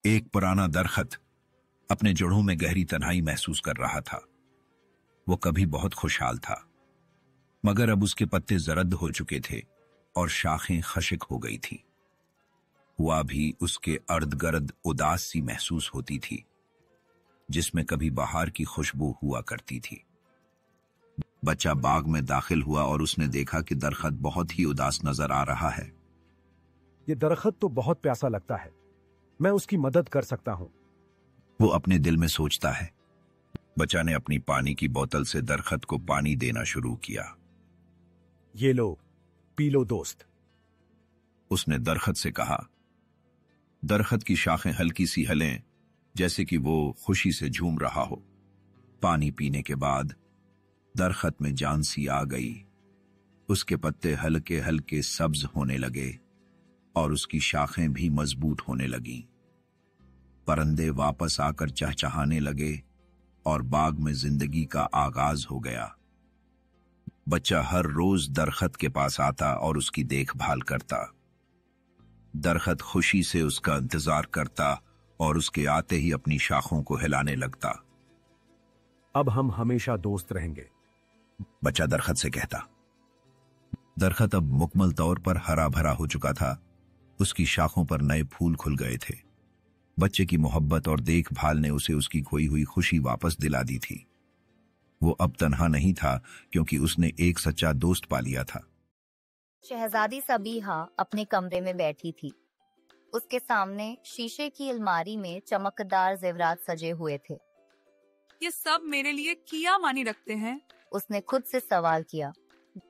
एक पुराना दरख्त अपने जड़ों में गहरी तन्हाई महसूस कर रहा था। वो कभी बहुत खुशहाल था, मगर अब उसके पत्ते जरद हो चुके थे और शाखें खशिक हो गई थी। हवा भी उसके अर्द गर्द उदास सी महसूस होती थी, जिसमें कभी बहार की खुशबू हुआ करती थी। बच्चा बाग में दाखिल हुआ और उसने देखा कि दरख्त बहुत ही उदास नजर आ रहा है। ये दरख्त तो बहुत प्यासा लगता है, मैं उसकी मदद कर सकता हूं। वो अपने दिल में सोचता है। बच्चा ने अपनी पानी की बोतल से दरख्त को पानी देना शुरू किया। ये लो, पी लो दोस्त, उसने दरख्त से कहा। दरख्त की शाखें हल्की सी हलें, जैसे कि वो खुशी से झूम रहा हो। पानी पीने के बाद दरख्त में जान सी आ गई। उसके पत्ते हल्के हल्के सब्ज होने लगे और उसकी शाखें भी मजबूत होने लगीं। परिंदे वापस आकर चहचहाने लगे और बाग में जिंदगी का आगाज हो गया। बच्चा हर रोज दरख्त के पास आता और उसकी देखभाल करता। दरख्त खुशी से उसका इंतजार करता और उसके आते ही अपनी शाखों को हिलाने लगता। अब हम हमेशा दोस्त रहेंगे, बच्चा दरख्त से कहता। दरख्त अब मुकम्मल तौर पर हरा भरा हो चुका था। उसकी शाखों पर नए फूल खुल गए थे। बच्चे की मोहब्बत और देखभाल ने उसे उसकी खोई हुई खुशी वापस दिला दी थी। वो अब तन्हा नहीं था, क्योंकि उसने एक सच्चा दोस्त पा लिया था। शहजादी सबीहा अपने कमरे में बैठी थी। उसके सामने शीशे की अलमारी में चमकदार जेवरात सजे हुए थे। ये सब मेरे लिए क्या मानी रखते हैं? उसने खुद से सवाल किया।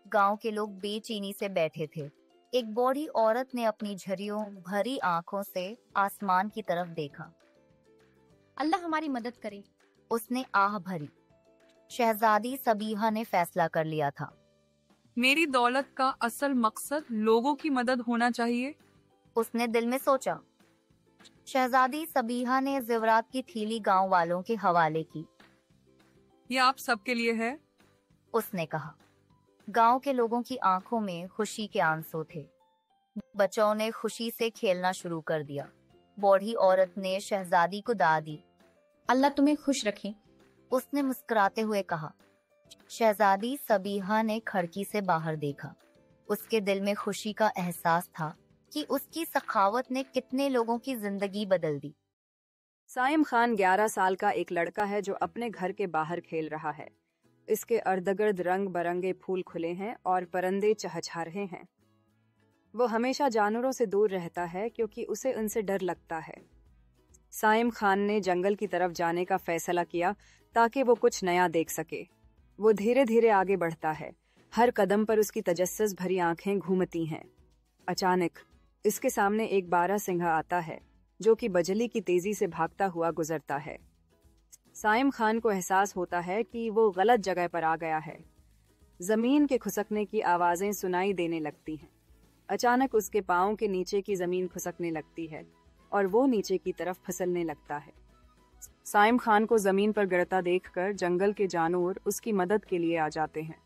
गांव के लोग बेचैनी से बैठे थे। एक बूढ़ी औरत ने अपनी झरियों भरी आंखों से आसमान की तरफ देखा। अल्लाह हमारी मदद करे, उसने आह भरी। शहजादी सबीहा ने फैसला कर लिया था। मेरी दौलत का असल मकसद लोगों की मदद होना चाहिए, उसने दिल में सोचा। शहजादी सबीहा ने जेवरात की थैली गांव वालों के हवाले की। ये आप सबके लिए है, उसने कहा। गांव के लोगों की आंखों में खुशी के आंसू थे। बच्चों ने खुशी से खेलना शुरू कर दिया। बूढ़ी औरत ने शहजादी को दाद दी। अल्लाह तुम्हें खुश रखे, उसने मुस्कुराते हुए कहा। शहजादी सबीहा ने खिड़की से बाहर देखा। उसके दिल में खुशी का एहसास था कि उसकी सखावत ने कितने लोगों की जिंदगी बदल दी। साइम खान 11 साल का एक लड़का है जो अपने घर के बाहर खेल रहा है। इसके अर्धगिर्द रंग बरंगे फूल खुले हैं और परिंदे चहचहा रहे हैं। वो हमेशा जानवरों से दूर रहता है क्योंकि उसे उनसे डर लगता है। साइम खान ने जंगल की तरफ जाने का फैसला किया ताकि वो कुछ नया देख सके। वो धीरे धीरे आगे बढ़ता है। हर कदम पर उसकी तजस्सुस भरी आंखें घूमती हैं। अचानक इसके सामने एक बारहसिंघा आता है जो कि बजली की तेजी से भागता हुआ गुजरता है। साइम खान को एहसास होता है कि वो गलत जगह पर आ गया है। जमीन के खुसकने की आवाजें सुनाई देने लगती हैं। अचानक उसके पाँव के नीचे की जमीन खुसकने लगती है और वो नीचे की तरफ फिसलने लगता है। साइम खान को जमीन पर गिरता देखकर जंगल के जानवर उसकी मदद के लिए आ जाते हैं।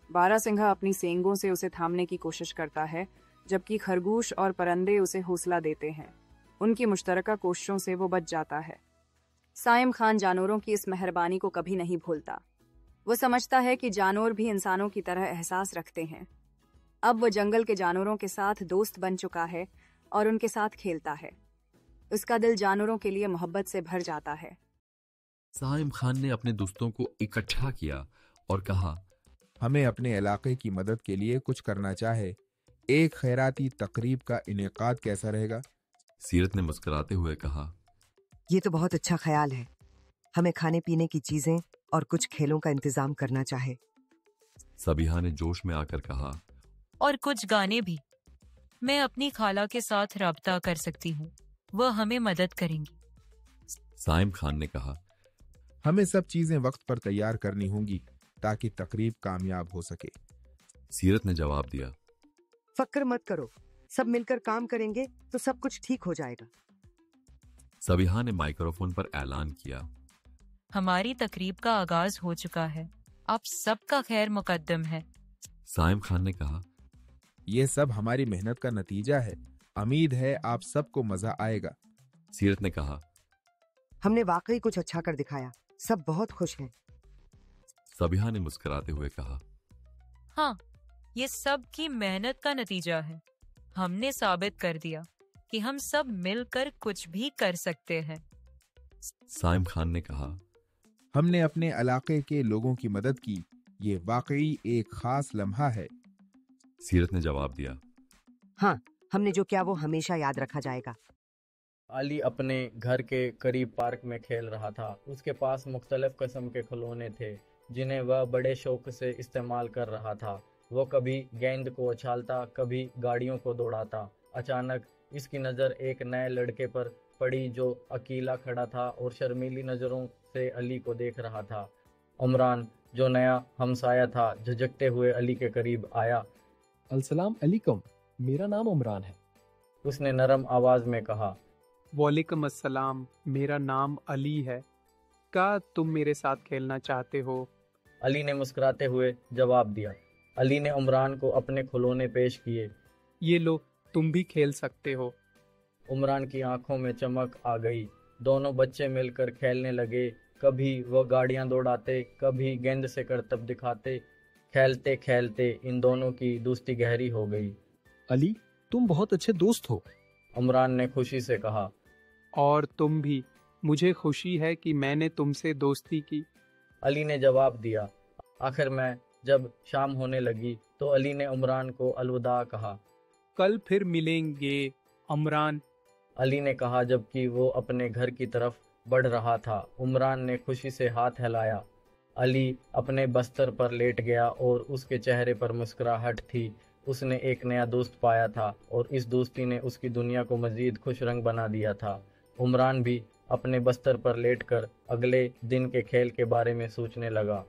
बारहसिंघा अपनी सींगों से उसे थामने की कोशिश करता है, जबकि खरगोश और परिंदे उसे हौसला देते हैं। उनकी मुश्तरका कोशिशों से वो बच जाता है। साइम खान जानवरों की इस मेहरबानी को कभी नहीं भूलता। वो समझता है कि जानवर भी इंसानों की तरह एहसास रखते हैं। अब वो जंगल के जानवरों के साथ दोस्त बन चुका है और उनके साथ खेलता है। उसका दिल जानवरों के लिए मोहब्बत से भर जाता है। साइम खान ने अपने दोस्तों को इकट्ठा किया और कहा, हमें अपने इलाके की मदद के लिए कुछ करना चाहे। एक खैराती तकरीब का इनेकाद कैसा रहेगा? सीरत ने मुस्कुराते हुए कहा, ये तो बहुत अच्छा ख्याल है। हमें खाने पीने की चीजें और कुछ खेलों का इंतजाम करना चाहे। सबीहा ने जोश में आकर कहा, और कुछ गाने भी। मैं अपनी खाला के साथ राब्ता कर सकती हूँ, वह हमें मदद करेंगी। साइम खान ने कहा, हमें सब चीजें वक्त पर तैयार करनी होंगी ताकि तकरीब कामयाब हो सके। सीरत ने जवाब दिया, फक्र मत करो, सब मिलकर काम करेंगे तो सब कुछ ठीक हो जाएगा। सबीहा ने माइक्रोफोन पर ऐलान किया, हमारी तकरीब का आगाज हो चुका है, आप सबका खैर मुकद्दम है। साइम खान ने कहा, ये सब हमारी मेहनत का नतीजा है। उम्मीद है आप सबको मजा आएगा। सीरत ने कहा। हमने वाकई कुछ अच्छा कर दिखाया, सब बहुत खुश हैं। सबिहा ने मुस्कुराते हुए कहा। हाँ, ये सब की मेहनत का नतीजा है। हमने साबित कर दिया कि हम सब मिलकर कुछ भी कर सकते हैं। साइम खान ने कहा। हमने अपने इलाके के लोगों की मदद की, ये वाकई एक खास लम्हा है। सीरत ने जवाब दिया। हाँ, हमने जो किया वो हमेशा याद रखा जाएगा। अली अपने घर के करीब पार्क में खेल रहा था। उसके पास मुख्तलिफ किस्म के खिलौने थे जिन्हें वह बड़े शौक से इस्तेमाल कर रहा था। वो कभी गेंद को उछालता, कभी गाड़ियों को दौड़ाता। अचानक इसकी नज़र एक नए लड़के पर पड़ी जो अकेला खड़ा था और शर्मीली नज़रों से अली को देख रहा था। उमरान, जो नया हमसाया था, झिझकते हुए अली के करीब आया। अलसलाम अलैकुम, मेरा नाम उमरान है। उसने नरम आवाज़ में कहा। वालेकुम अस्सलाम, मेरा नाम अली है। क्या तुम मेरे साथ खेलना चाहते हो? अली ने मुस्कुराते हुए जवाब दिया। अली ने उमरान को अपने खिलौने पेश किए। ये लो, तुम भी खेल सकते हो। उमरान की आंखों में चमक आ गई। दोनों बच्चे मिलकर खेलने लगे। कभी वो गाड़ियां दौड़ाते, कभी गेंद से करतब दिखाते। खेलते खेलते इन दोनों की दोस्ती गहरी हो गई। अली, तुम बहुत अच्छे दोस्त हो, उमरान ने खुशी से कहा। और तुम भी, मुझे खुशी है कि मैंने तुमसे दोस्ती की। अली ने जवाब दिया। आखिर में जब शाम होने लगी तो अली ने उमरान को अलविदा कहा। कल फिर मिलेंगे उमरान, अली ने कहा जबकि वो अपने घर की तरफ बढ़ रहा था। उमरान ने खुशी से हाथ हिलाया। अली अपने बस्तर पर लेट गया और उसके चेहरे पर मुस्कुराहट थी। उसने एक नया दोस्त पाया था और इस दोस्ती ने उसकी दुनिया को मजीद खुश रंग बना दिया था। उमरान भी अपने बस्तर पर लेटकर अगले दिन के खेल के बारे में सोचने लगा।